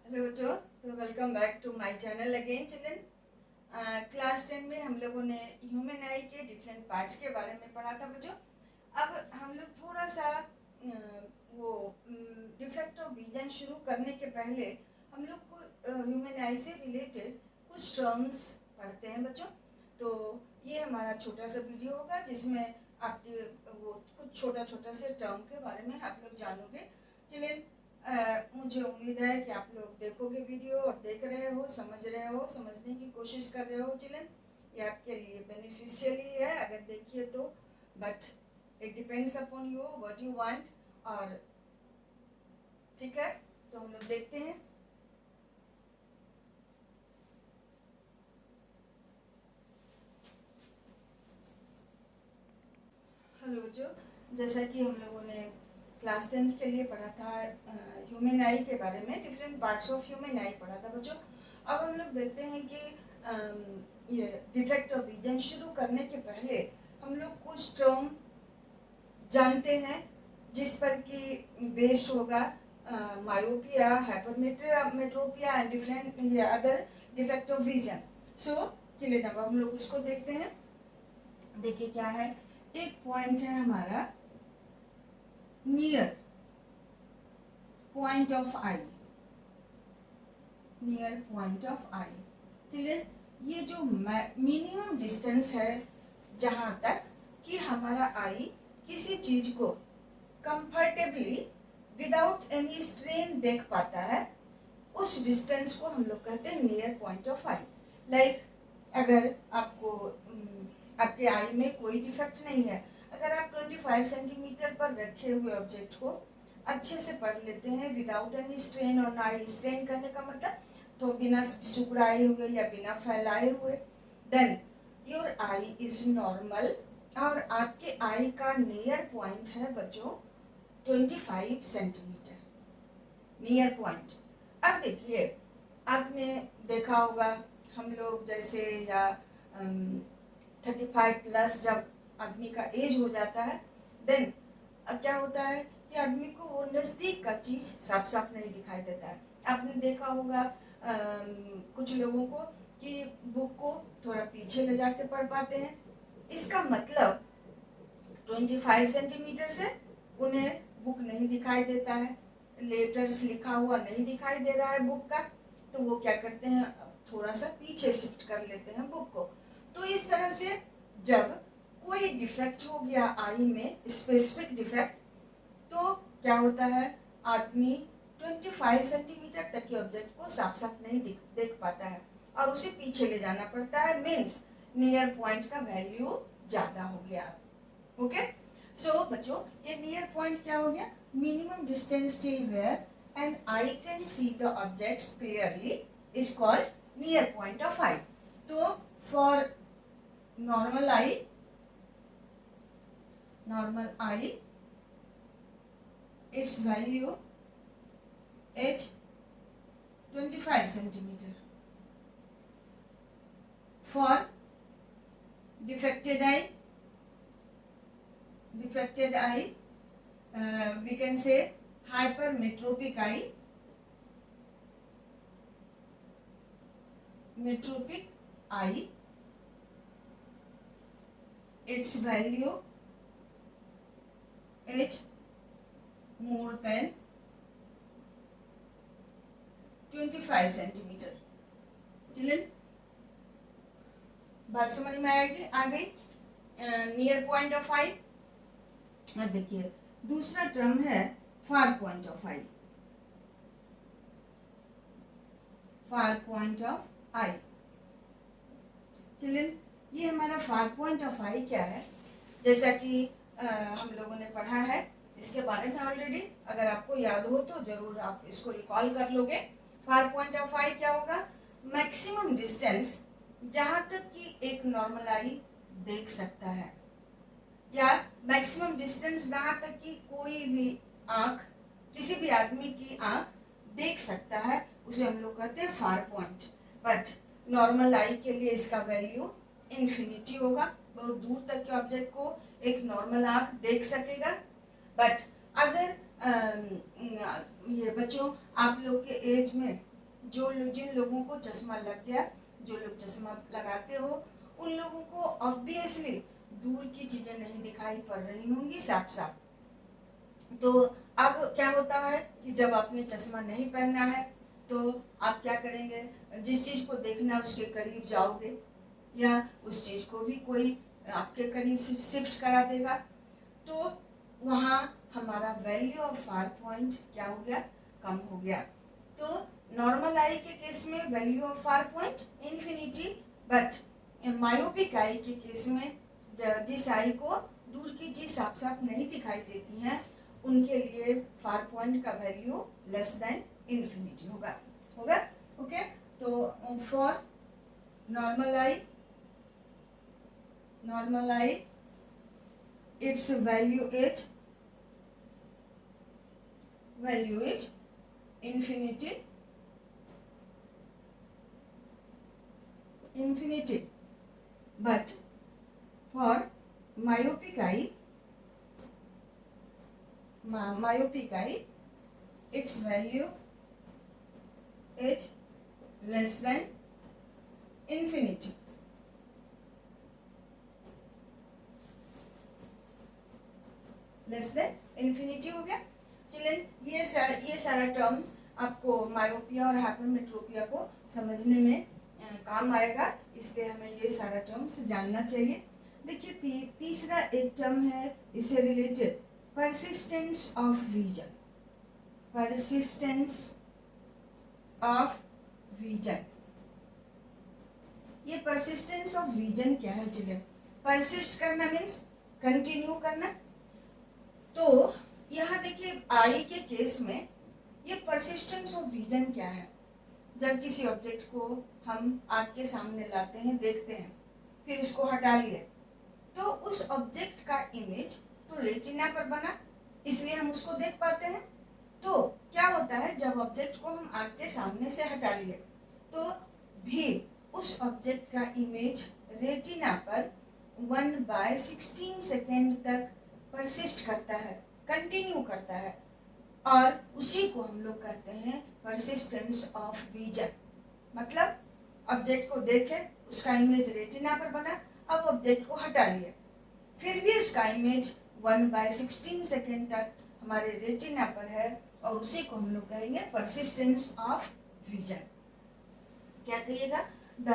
Hello बच्चों, तो welcome back to my channel again children. Class 10 में हम लोगों ने ह्यूमन आई के डिफरेंट पार्ट्स के बारे में पढ़ा था बच्चों। अब हम लोग थोड़ा सा वो डिफेक्ट ऑफ विजन शुरू करने के पहले हम लोग को ह्यूमन आई से रिलेटेड कुछ टर्म्स पढ़ते हैं बच्चों। तो ये हमारा छोटा सा वीडियो होगा जिसमें आप वो कुछ छोटा छोटा से टर्म के बारे में आप लोग जानोगे। चिल्ड्रन, मुझे उम्मीद है कि आप लोग देखोगे वीडियो और देख रहे हो, समझ रहे हो, समझने की कोशिश कर रहे हो। चिल्ड्रन, ये आपके लिए बेनिफिशियल ही है अगर देखिए तो, but it depends upon you what you want. और ठीक है, तो हम लोग देखते हैं। हेलो बच्चों, जैसा कि हम लोगों ने क्लास 10 के लिए पढ़ा था ह्यूमन आई के बारे में, डिफरेंट पार्ट्स ऑफ ह्यूमन आई पढ़ा था बच्चों। अब हम लोग देखते हैं कि ये डिफेक्ट ऑफ विजन शुरू करने के पहले हम लोग कुछ टर्म जानते हैं जिस पर कि बेस्ड होगा मायोपिया, हाइपरमेट्रोपिया एंड डिफरेंट ये अदर डिफेक्ट ऑफ विजन। सो चलिए अब हम लोग उसको देखते हैं। देखिए क्या है, एक पॉइंट है हमारा near point of eye, near point of eye. चलिए, ये जो मिनिमम डिस्टेंस है जहां तक कि हमारा आई किसी चीज को कंफर्टेबली विदाउट एनी स्ट्रेन देख पाता है, उस डिस्टेंस को हम लोग कहते हैं near point of I. Like अगर आपको आपके आई में कोई डिफेक्ट नहीं है, अगर आप 25 सेंटीमीटर पर रखे हुए ऑब्जेक्ट को अच्छे से पढ़ लेते हैं विदाउट एनी स्ट्रेन, और आई स्ट्रेन करने का मतलब तो बिना सुकड़ाए हुए या बिना फैलाए हुए, then your eye is normal. और आपके आई का नियर पॉइंट है बच्चों 25 सेंटीमीटर, नियर पॉइंट। अब देखिए, आपने देखा होगा हम लोग जैसे या 35 प्लस जब आदमी का एज हो जाता है, देन क्या होता है कि आदमी को वो नज़दीक का चीज़ साफ साफ नहीं दिखाई देता है। आपने देखा होगा कुछ लोगों को कि बुक को थोड़ा पीछे ले जाके पढ़ पाते हैं, इसका मतलब 25 सेंटीमीटर से उन्हें बुक नहीं दिखाई देता है, लेटर्स लिखा हुआ नहीं दिखाई दे रहा है बुक का, तो वो क्या करते हैं, थोड़ा सा पीछे शिफ्ट कर लेते हैं बुक को। तो इस तरह से जब कोई डिफेक्ट हो गया आई में, स्पेसिफिक डिफेक्ट, तो क्या होता है, आदमी 25 सेंटीमीटर तक के ऑब्जेक्ट को साफ साफ नहीं देख पाता है और उसे पीछे ले जाना पड़ता है। मीन्स नियर पॉइंट का वैल्यू ज़्यादा हो गया। ओके, सो बच्चों, ये नियर पॉइंट क्या हो गया, minimum distance till where and eye can see the objects clearly is called near point of eye. तो for normal eye, its value is 25 centimeter. For defected eye, we can say hypermetropic eye, its value is more than 25 centimetre. Children, बात समझ में आ गई near point of आई। अब देखिए, दूसरा term है far point of I, far point of I. Children, ये हमारा फार पॉइंट ऑफ आई क्या है, जैसा कि हम लोगों ने पढ़ा है इसके बारे में ऑलरेडी, अगर आपको याद हो तो जरूर आप इसको रिकॉल कर लोगे। फार पॉइंट ऑफ आई क्या होगा, मैक्सिमम डिस्टेंस जहां तक कि एक नॉर्मल आई देख सकता है, या मैक्सिमम डिस्टेंस जहां तक कि कोई भी आंख, किसी भी आदमी की आंख देख सकता है, उसे हम लोग कहते हैं फार पॉइंट। बट नॉर्मल आई के लिए इसका वैल्यू इन्फिनिटी होगा, बहुत दूर तक के ऑब्जेक्ट को एक नॉर्मल आंख देख सकेगा। बट अगर ये बच्चों आप लोग के एज में जिन लोगों को चश्मा लग गया, जो लोग चश्मा लगाते हो, उन लोगों को ऑब्वियसली दूर की चीजें नहीं दिखाई पड़ रही होंगी साफ साफ। तो अब क्या होता है कि जब आपने चश्मा नहीं पहना है तो आप क्या करेंगे, जिस चीज को देखना है उसके करीब जाओगे, या उस चीज को भी कोई आपके करीब शिफ्ट करा देगा, तो वहाँ हमारा वैल्यू ऑफ फार पॉइंट क्या हो गया, कम हो गया। तो नॉर्मल आई के केस में value of far point infinity, but myopic eye के केस में जिस आई को दूर की चीज साफ साफ नहीं दिखाई देती हैं, उनके लिए फार पॉइंट का वैल्यू लेस देन इन्फिनिटी होगा। ओके। तो for normal eye its value is infinity, but for myopic eye its value is less than infinity। Less than infinity हो गया। चिल्ड्रन, ये सारा टर्म्स आपको मायोपिया और हाइपरमेट्रोपिया को समझने में काम आएगा, इसलिए हमें ये सारा टर्म्स जानना चाहिए। देखिए तीसरा एक टर्म है इससे रिलेटेड, परसिस्टेंस ऑफ विजन। ये परसिस्टेंस ऑफ विजन क्या है चिल्ड्रन? परसिस्ट करना मीन्स कंटिन्यू करना। तो यहाँ देखिए आई के केस में ये परसिस्टेंस ऑफ विजन क्या है? जब किसी ऑब्जेक्ट को हम आँख के सामने लाते हैं, देखते हैं, फिर उसको हटा लिए, तो उस ऑब्जेक्ट का इमेज तो रेटिना पर बना, इसलिए हम उसको देख पाते हैं। तो क्या होता है, जब ऑब्जेक्ट को हम आँख के सामने से हटा लिए तो भी उस ऑब्जेक्ट का इमेज रेटिना पर 1/16 सेकेंड तक परसिस्ट करता है, कंटिन्यू करता है, और उसी को हम लोग कहते हैं परसिस्टेंस ऑफ विजन। मतलब ऑब्जेक्ट को देखे, उसका इमेज रेटिना पर बना, अब ऑब्जेक्ट को हटा लिए, फिर भी उसका इमेज 1/16 सेकेंड तक हमारे रेटिना पर है, और उसी को हम लोग कहेंगे परसिस्टेंस ऑफ विजन। क्या कहिएगा? The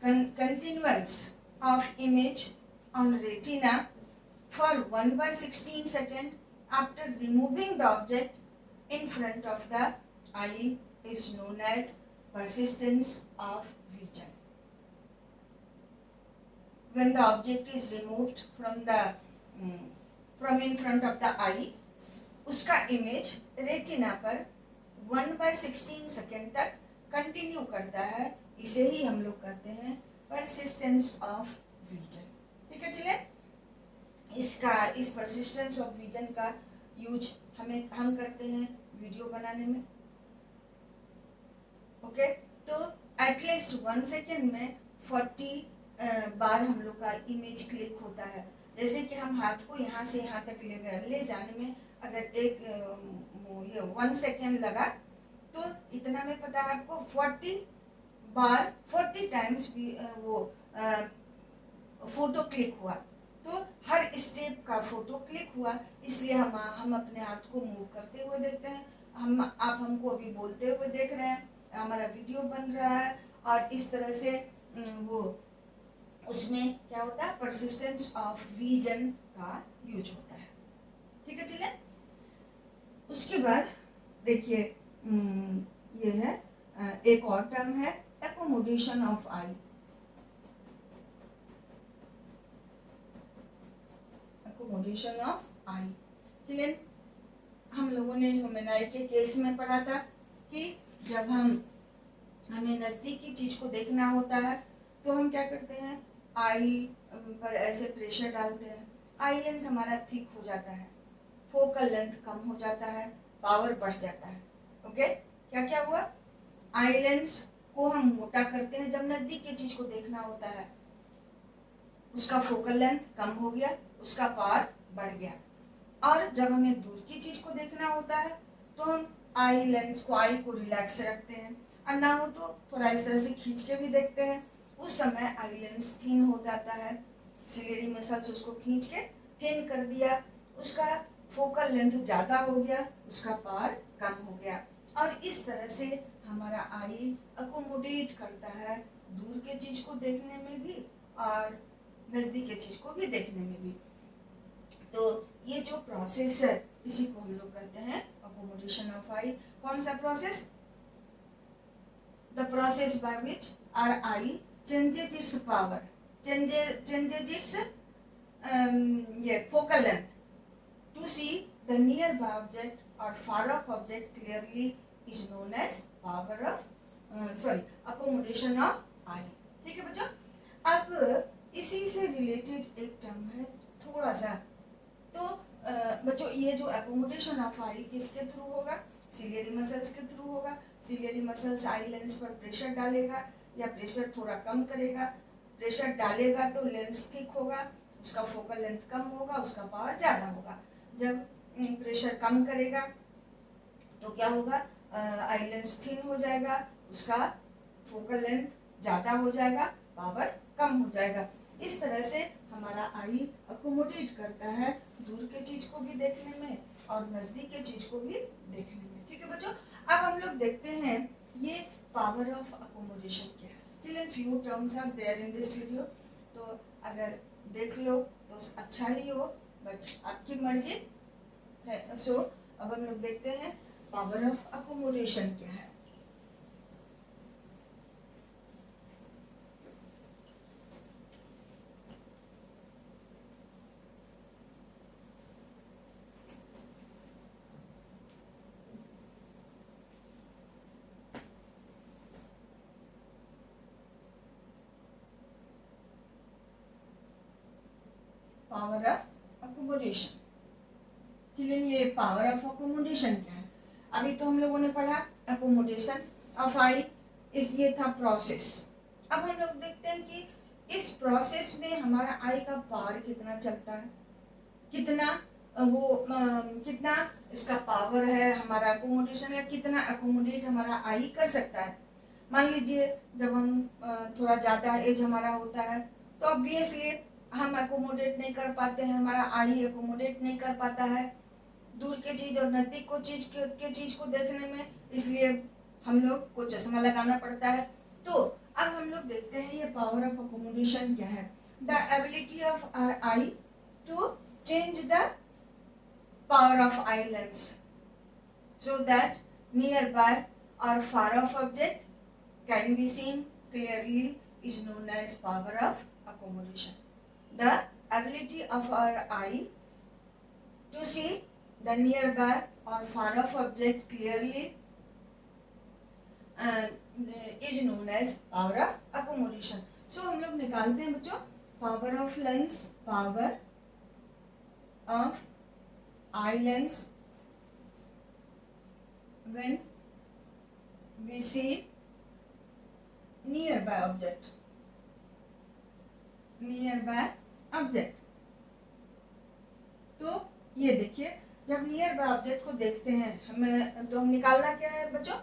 continuance of image on retina for 1/16 second after removing the object in front of the eye is known as persistence of vision. When the object is removed from in front of the eye, उसका image retina पर 1/16 second तक continue करता है, इसे ही हम लोग कहते हैं परसिस्टेंस ऑफ विजन। ठीक है चलिए, इस परसिस्टेंस ऑफ विजन का यूज हम करते हैं वीडियो बनाने में। ओके, तो एटलीस्ट 1 सेकेंड में 40 बार हम लोग का इमेज क्लिक होता है। जैसे कि हम हाथ को यहाँ से यहाँ तक ले जाने में अगर ये 1 सेकेंड लगा, तो इतना में पता है आपको 40 बार 40 टाइम्स भी वो फोटो क्लिक हुआ। तो हर स्टेप का फोटो क्लिक हुआ, इसलिए हम अपने हाथ को मूव करते हुए देखते हैं। आप हमको अभी बोलते हुए देख रहे हैं, हमारा वीडियो बन रहा है, और इस तरह से वो उसमें क्या होता है, परसिस्टेंस ऑफ विजन का यूज होता है। ठीक है चलिए, उसके बाद देखिए ये है एक और टर्म है accommodation of eye. Accommodation of eye, चलिए हम लोगों ने ह्यूमन आई के केस में पढ़ा था कि जब हमें नज़दीक की चीज़ को देखना होता है तो हम क्या करते हैं, आई पर ऐसे प्रेशर डालते हैं, आई लेंस हमारा थिक हो जाता है, फोकल लेंथ कम हो जाता है, पावर बढ़ जाता है। ओके, क्या क्या हुआ, आई लेंस को हम मोटा करते हैं जब नज़दीक की चीज़ को देखना होता है, उसका फोकल लेंथ कम हो गया, उसका पावर बढ़ गया। और जब हमें दूर की चीज़ को देखना होता है तो हम आई को रिलैक्स रखते हैं, और ना हो तो थोड़ा इस तरह से खींच के भी देखते हैं, उस समय आई लेंस थिन हो जाता है, सिलेरी मसल्स उसको खींच के थिन कर दिया, उसका फोकल लेंथ ज़्यादा हो गया, उसका पावर कम हो गया, और इस तरह से हमारा आई अकोमोडेट करता है दूर के चीज़ को देखने में भी और नज़दीक के चीज़ को भी देखने में भी। तो ये जो प्रोसेस है इसी को हम लोग कहते हैं अकोमोडेशन ऑफ आई। कौन सा process? The process by which our eye changes its power, changes its ये focal length to see the nearby object or far off object clearly is known as power of accommodation of eye। ठीक है बच्चों, अब इसी से related एक term है थोड़ा सा, तो बच्चों ये जो accommodation of eye किसके थ्रू होगा? सिलियरी मसल्स के थ्रू होगा। सिलियरी मसल्स आई लेंस पर प्रेशर डालेगा या प्रेशर थोड़ा कम करेगा, प्रेशर डालेगा तो लेंस थिक होगा, उसका फोकल लेंथ कम होगा, उसका पावर ज़्यादा होगा। जब प्रेशर कम करेगा तो क्या होगा? आई लेंस थिन हो जाएगा, उसका फोकल लेंथ ज़्यादा हो जाएगा, पावर कम हो जाएगा। इस तरह से हमारा आई अकोमोडेट करता है दूर के चीज़ को भी देखने में और नज़दीक के चीज़ को भी देखने में। ठीक है बच्चों, अब हम लोग देखते हैं ये पावर ऑफ अकोमोडेशन क्या है। Children few terms are there in this video, तो अगर देख लो तो अच्छा ही हो, बट आपकी मर्जी है। सो अब हम लोग देखते हैं पावर ऑफ अकोमोडेशन क्या है। पावर ऑफ अकोमोडेशन, चिल्ड्रन ये पावर ऑफ अकोमोडेशन क्या है? अभी तो हम लोगों ने पढ़ा अकोमोडेशन ऑफ आई, इस ये था प्रोसेस। अब हम लोग देखते हैं कि इस प्रोसेस में हमारा आई का पावर कितना चलता है, कितना कितना इसका पावर है हमारा अकोमोडेशन का, कितना अकोमोडेट हमारा आई कर सकता है। मान लीजिए जब हम थोड़ा ज़्यादा एज हमारा होता है तो ऑब्वियसली हम अकोमोडेट नहीं कर पाते हैं, हमारा आई अकोमोडेट नहीं कर पाता है दूर के चीज़ और नज़दीक को चीज़ के चीज़ को देखने में, इसलिए हम लोग को चश्मा लगाना पड़ता है। तो अब हम लोग देखते हैं ये पावर ऑफ अकोमोडेशन क्या है। The ability of our eye to change the power of eye lens so that nearby or far off object can be seen clearly is known as power of accommodation. The ability of our eye to see the nearby or far off object clearly is known as power of accommodation. So हम लोग निकालते हैं बच्चों power of lens, power of eye lens when we see nearby object, तो ये देखिए जब near by object को देखते हैं हमें, तो हम निकालना क्या है बच्चों?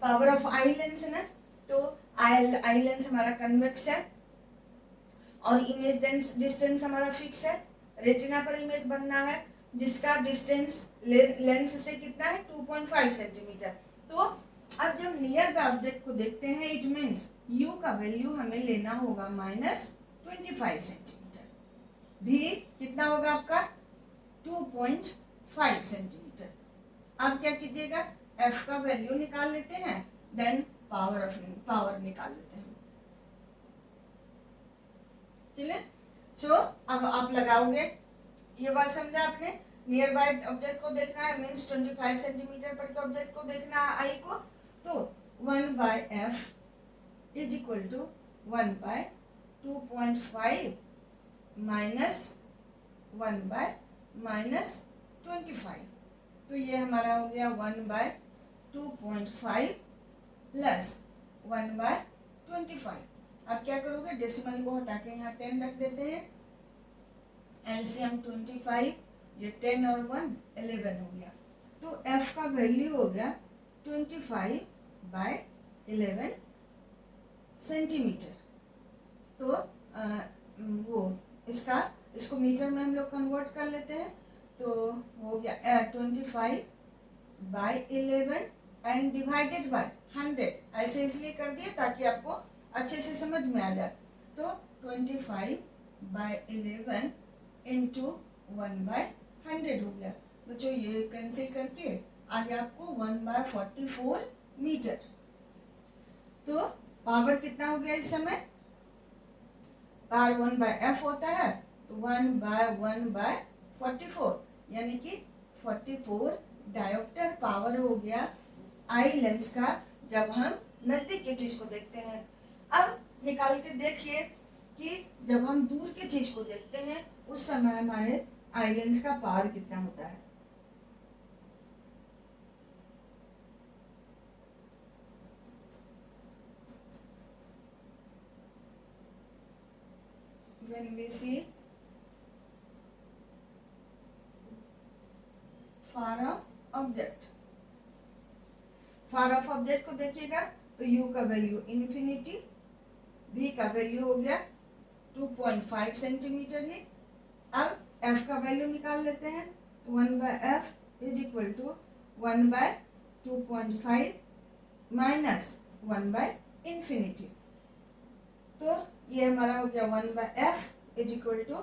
पावर ऑफ आई लेंस है ना, तो आई लेंस हमारा कन्वेक्स है और इमेज डिस्टेंस हमारा फिक्स है। रेटिना पर इमेज बनना है जिसका डिस्टेंस लेंस से कितना है? 2.5 सेंटीमीटर। तो अब जब नियर बाय ऑब्जेक्ट को देखते हैं इट मीन्स यू का वैल्यू हमें लेना होगा -25 सेंटीमीटर, भी कितना होगा आपका? 2.5 सेंटीमीटर। अब क्या कीजिएगा, एफ का वैल्यू निकाल लेते हैं, देन पावर निकाल लेते हैं। चलिए, सो अब आप लगाओगे, ये बात समझा आपने? नियर बाय ऑब्जेक्ट को देखना है मीन्स 25 सेंटीमीटर पर के ऑब्जेक्ट को देखना है आई को, तो 1/f is equal to 1/2.5 minus 1/-25। तो ये हमारा हो गया 1/2.5 प्लस 1/25। अब क्या करोगे? डेसिमल को हटा के यहाँ 10 रख देते हैं, एलसीएम 25, ये 10 और 1 11 हो गया। तो f का वैल्यू हो गया 25/10। 11 सेंटीमीटर। तो वो इसको मीटर में हम लोग कन्वर्ट कर लेते हैं। तो हो गया 25/11 एंड डिवाइडेड बाय 100। ऐसे इसलिए कर दिए ताकि आपको अच्छे से समझ में आ जाए। तो 25/11 इंटू 1/100 हो गया। बच्चों ये कैंसिल करके आगे आपको 1/44 मीटर। तो पावर कितना हो गया इस समय? पावर 1/f होता है, तो 1/1/44 यानी कि 44 डायोप्टर पावर हो गया आई लेंस का जब हम नजदीक की चीज को देखते हैं। अब निकाल के देखिए कि जब हम दूर की चीज को देखते हैं उस समय हमारे आई लेंस का पावर कितना होता है। When we see far off object, far off object को देखिएगा तो u का वैल्यू इन्फिनिटी, v का वैल्यू हो गया 2.5 सेंटीमीटर है। अब f का वैल्यू निकाल लेते हैं। 1/f is equal to 1/2.5 minus 1/इन्फिनिटी। तो ये हमारा हो गया 1/f इज इक्वल टू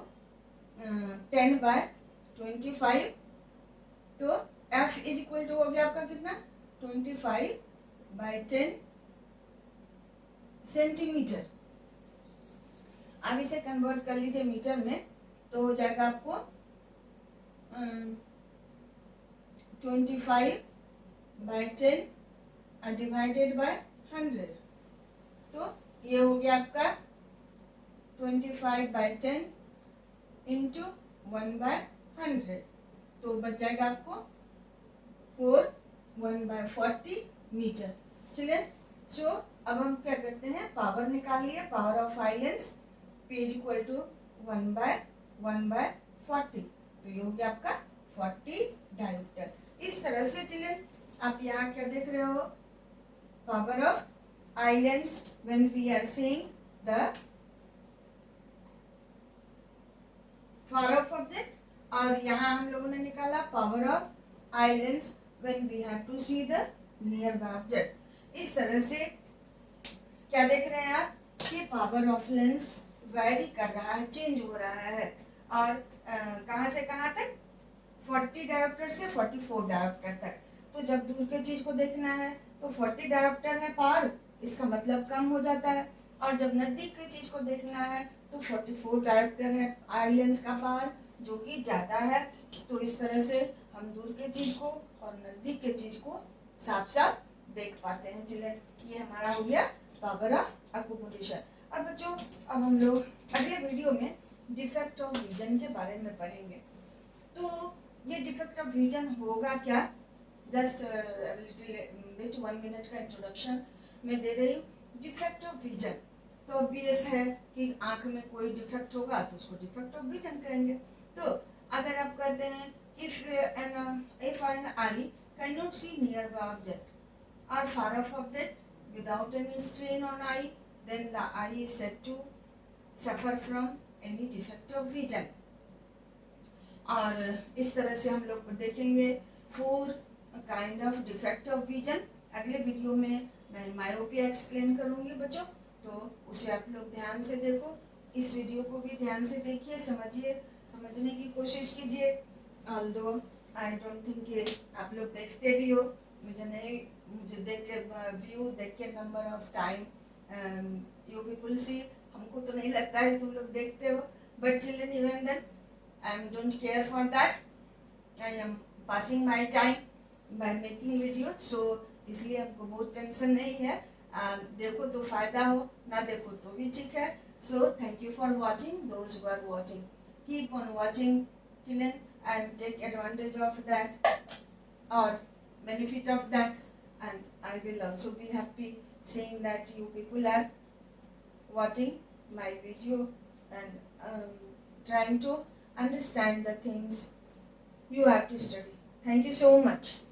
10/25। तो f इज इक्वल टू हो गया आपका कितना? 25/10 सेंटीमीटर। अब इसे कन्वर्ट कर लीजिए मीटर में, तो हो जाएगा आपको 25/10 डिवाइडेड बाय 100। तो ये हो गया आपका 25/10 इंटू 1/100। तो बच जाएगा आपको 1/40 मीटर। चलिए, सो अब हम क्या करते हैं, पावर निकाल लिया। Power of eye lens P is equal to 1/1/40। तो ये हो गया आपका 40 डायोप्टर। इस तरह से चलिए, आप यहाँ क्या देख रहे हो, power of eye lens when we are seeing the far off object, और यहाँ हम लोगों ने निकाला power of eye lens when we have to see the nearby object। इस तरह से क्या देख रहे हैं आप कि पावर ऑफ लेंस वैरी कर रहा है, चेंज हो रहा है। और कहाँ से कहाँ तक? 40 डायोप्टर से 44 डायोप्टर तक। तो जब दूर की चीज को देखना है तो 40 डायोप्टर है पावर, इसका मतलब कम हो जाता है। और जब नजदीक की चीज को देखना है तो 44 डायोप्टर है आई लेंस का पावर, जो कि ज्यादा है। तो इस तरह से हम दूर के चीज को और नजदीक के चीज को साफ साफ देख पाते हैं। चलिए, ये हमारा हो गया पावर ऑफ अकोमोडेशन। अब बच्चों, अब हम लोग अगले वीडियो में डिफेक्ट ऑफ विजन के बारे में पढ़ेंगे। तो ये डिफेक्ट ऑफ विजन होगा क्या, जस्ट बिट 1 मिनट का इंट्रोडक्शन मैं दे रही हूँ। डिफेक्ट ऑफ विजन तो ऑब्वियस है कि आंख में कोई डिफेक्ट होगा तो उसको डिफेक्ट ऑफ विजन कहेंगे। तो अगर आप कहते हैं if an eye cannot see nearby object or far off object without any strain on eye, then the eye is said to suffer from any defect of vision। और इस तरह से हम लोग देखेंगे 4 kind of defect of vision. अगले video में मैं मायोपिया एक्सप्लेन करूंगी बच्चों, तो उसे आप लोग ध्यान से देखो। इस वीडियो को भी ध्यान से देखिए, समझिए, समझने की कोशिश कीजिए। ऑल्दो आई डोंट थिंक कि आप लोग देखते भी हो, मुझे देख के व्यू देख के number of time you people see, हमको तो नहीं लगता है तुम लोग देखते हो, but children even then I am don't care for that, I am passing my time by making video. So इसलिए हमको बहुत टेंशन नहीं है, देखो तो फायदा हो, ना देखो तो भी ठीक है। So thank you for watching, those who are watching, keep on watching children and take advantage of that or benefit of that, and I will also be happy seeing that you people are watching my video and trying to understand the things you have to study. Thank you so much.